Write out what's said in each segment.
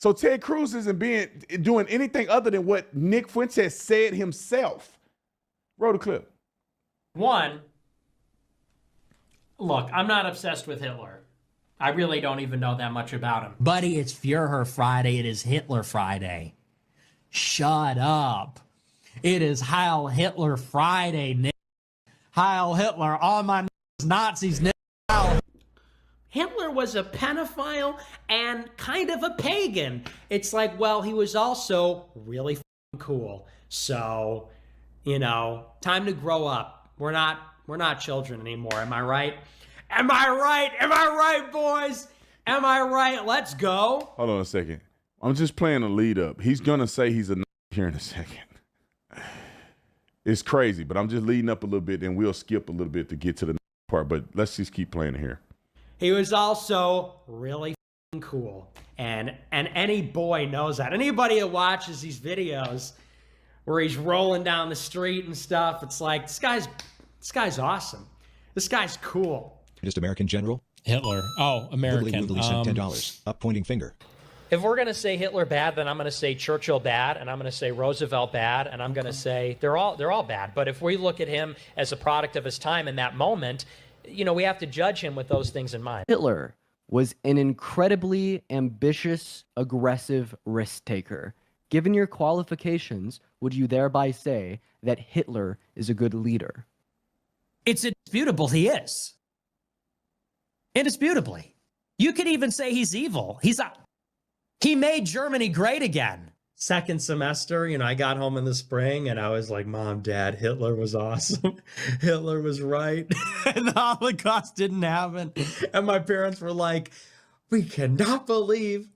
So Ted Cruz isn't doing anything other than what Nick Fuentes said himself. Roll the clip. One, look, I'm not obsessed with Hitler. I really don't even know that much about him. Buddy, it's Führer Friday. It is Hitler Friday. Shut up. It is Heil Hitler Friday, Nick. Heil Hitler. All my Nazis, Nick. Heil. Hitler was a pedophile and kind of a pagan. It's like, well, he was also really cool. So, you know, time to grow up. We're not children anymore. Am I right? Am I right? Am I right, boys? Am I right? Let's go. Hold on a second. I'm just playing a lead up. He's going to say he's a here in a second. It's crazy, but I'm just leading up a little bit, and we'll skip a little bit to get to the part, but let's just keep playing it here. He was also really cool, and any boy knows that. Anybody who watches these videos where he's rolling down the street and stuff, it's like, this guy's awesome. This guy's cool. Just American general? Hitler. Oh, American. Wiggly sent $10. Up pointing finger. If we're going to say Hitler bad, then I'm going to say Churchill bad, and I'm going to say Roosevelt bad, and I'm going to say they're all bad. But if we look at him as a product of his time in that moment, you know, we have to judge him with those things in mind. Hitler was an incredibly ambitious, aggressive risk taker. Given your qualifications, would you thereby say that Hitler is a good leader? It's indisputable he is. Indisputably. You could even say he's evil. He made Germany great again. Second semester, you know, I got home in the spring and I was like, Mom, Dad, Hitler was awesome. Hitler was right. And the Holocaust didn't happen. And my parents were like, we cannot believe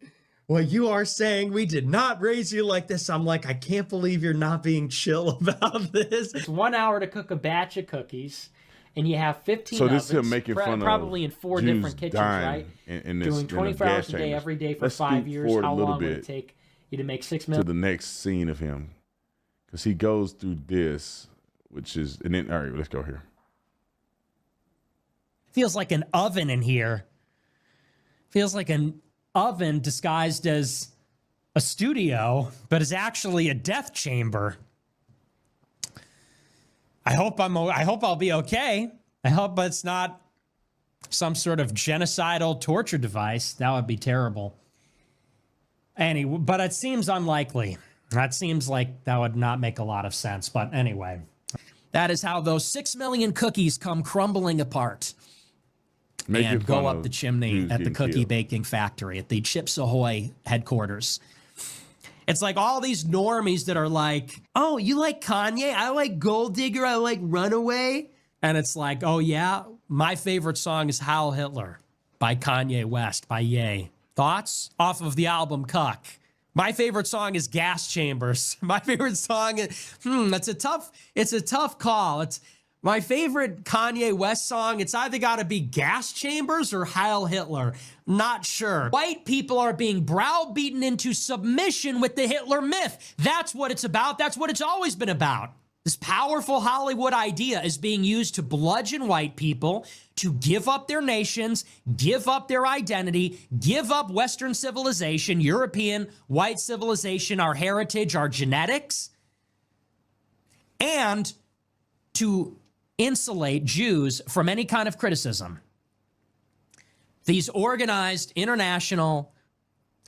what you are saying. We did not raise you like this. I'm like, I can't believe you're not being chill about this. It's 1 hour to cook a batch of cookies. And you have 15 so ovens, this is him making fun probably of in 4 Jews different kitchens, right? Doing 24 hours a day, every day for 5 years. How long would it take you to make 6 million? To the next scene of him, because he goes through this, which is, and then all right, let's go here. Feels like an oven in here. Feels like an oven disguised as a studio, but is actually a death chamber. I hope I'll be okay. I hope it's not some sort of genocidal torture device. That would be terrible. Anyway, but it seems unlikely. That seems like that would not make a lot of sense. But anyway, that is how those 6 million cookies come crumbling apart and go up the chimney at the cookie baking factory at the Chips Ahoy headquarters. It's like all these normies that are like, oh, you like Kanye? I like Gold Digger. I like Runaway. And it's like, oh, yeah, my favorite song is Heil Hitler by Kanye West, by Ye. Thoughts? Off of the album Cuck. My favorite song is Gas Chambers. My favorite song is, it's a tough call. It's my favorite Kanye West song. It's either got to be Gas Chambers or Heil Hitler. Not sure. White people are being browbeaten into submission with the Hitler myth. That's what it's about. That's what it's always been about. This powerful Hollywood idea is being used to bludgeon white people, to give up their nations, give up their identity, give up Western civilization, European, white civilization, our heritage, our genetics, and to insulate Jews from any kind of criticism. These organized, international,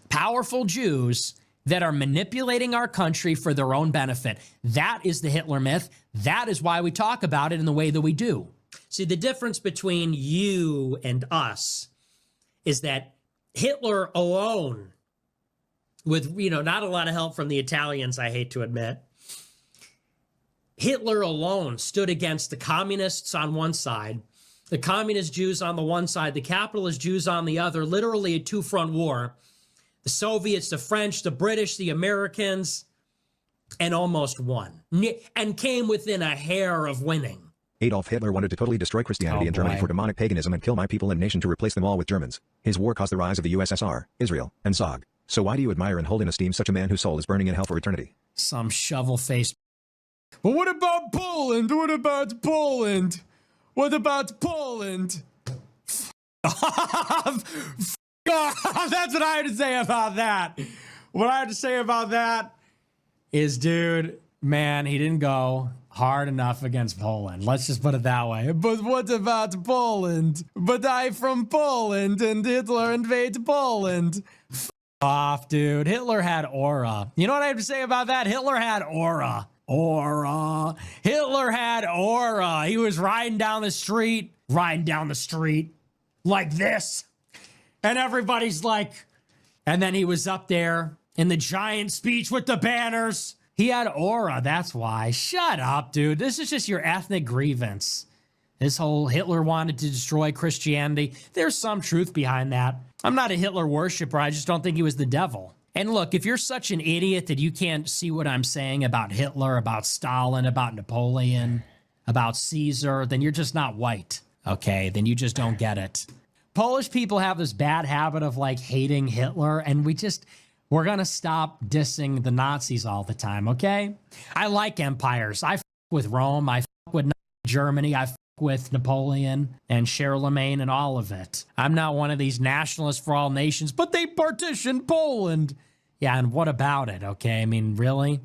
powerful Jews that are manipulating our country for their own benefit. That is the Hitler myth. That is why we talk about it in the way that we do. See, the difference between you and us is that Hitler alone, with, you know, not a lot of help from the Italians, I hate to admit, Hitler alone stood against the communists on one side, the communist Jews on the one side, the capitalist Jews on the other, literally a two-front war. The Soviets, the French, the British, the Americans, and almost won. And came within a hair of winning. Adolf Hitler wanted to totally destroy Christianity in Germany for demonic paganism and kill my people and nation to replace them all with Germans. His war caused the rise of the USSR, Israel, and Zog. So why do you admire and hold in esteem such a man whose soul is burning in hell for eternity? Some shovel-faced. But what about Poland? What about Poland? What about Poland? That's what I had to say about that. What I have to say about that is, dude, man, he didn't go hard enough against Poland. Let's just put it that way. But what about Poland? But I'm from Poland and Hitler invades Poland. F off, dude. Hitler had aura. You know what I have to say about that? Hitler had aura. Aura. Hitler had aura. He was riding down the street like this. And everybody's like, and then he was up there in the giant speech with the banners. He had aura, that's why. Shut up, dude. This is just your ethnic grievance. This whole Hitler wanted to destroy Christianity. There's some truth behind that. I'm not a Hitler worshiper. I just don't think he was the devil. And look, if you're such an idiot that you can't see what I'm saying about Hitler, about Stalin, about Napoleon, about Caesar, then you're just not white, okay? Then you just don't get it. Polish people have this bad habit of like hating Hitler, and we're going to stop dissing the Nazis all the time, okay? I like empires. I with Rome. I with Germany. I with Napoleon and Charlemagne and all of it. I'm not one of these nationalists for all nations, but they partitioned Poland. Yeah, and what about it, okay? I mean, really?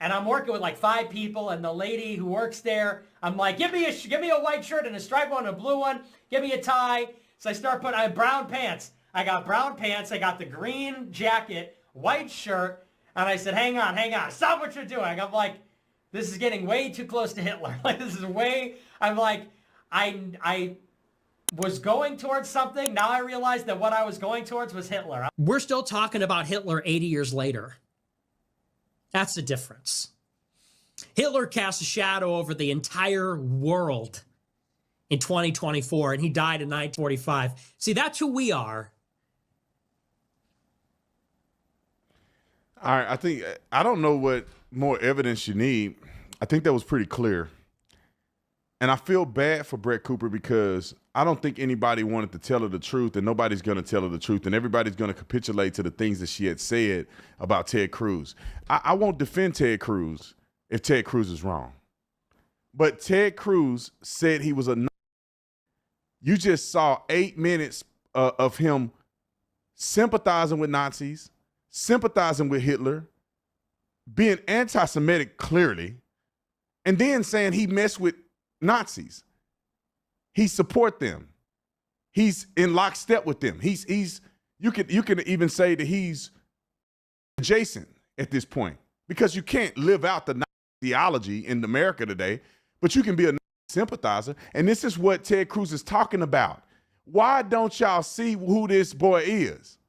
And I'm working with like 5 people, and the lady who works there, I'm like, give me a white shirt and a striped one and a blue one. Give me a tie. So I start putting, I have brown pants. I got brown pants. I got the green jacket, white shirt. And I said, hang on. Stop what you're doing. I'm like, this is getting way too close to Hitler. Like, this is way, I'm like, I was going towards something. Now I realize that what I was going towards was Hitler. We're still talking about Hitler 80 years later. That's the difference. Hitler cast a shadow over the entire world in 2024, and he died in 1945. See, that's who we are. All right, I don't know what more evidence you need. I think that was pretty clear. And I feel bad for Brett Cooper because I don't think anybody wanted to tell her the truth, and nobody's going to tell her the truth, and everybody's going to capitulate to the things that she had said about Ted Cruz. I won't defend Ted Cruz if Ted Cruz is wrong. But Ted Cruz said he was a Nazi. You just saw 8 minutes of him sympathizing with Nazis, sympathizing with Hitler, being anti-Semitic clearly, and then saying he messed with Nazis. He support them. He's in lockstep with them. You can even say that he's adjacent at this point, because you can't live out the Nazi theology in America today, but you can be a Nazi sympathizer. And this is what Ted Cruz is talking about. Why don't y'all see who this boy is?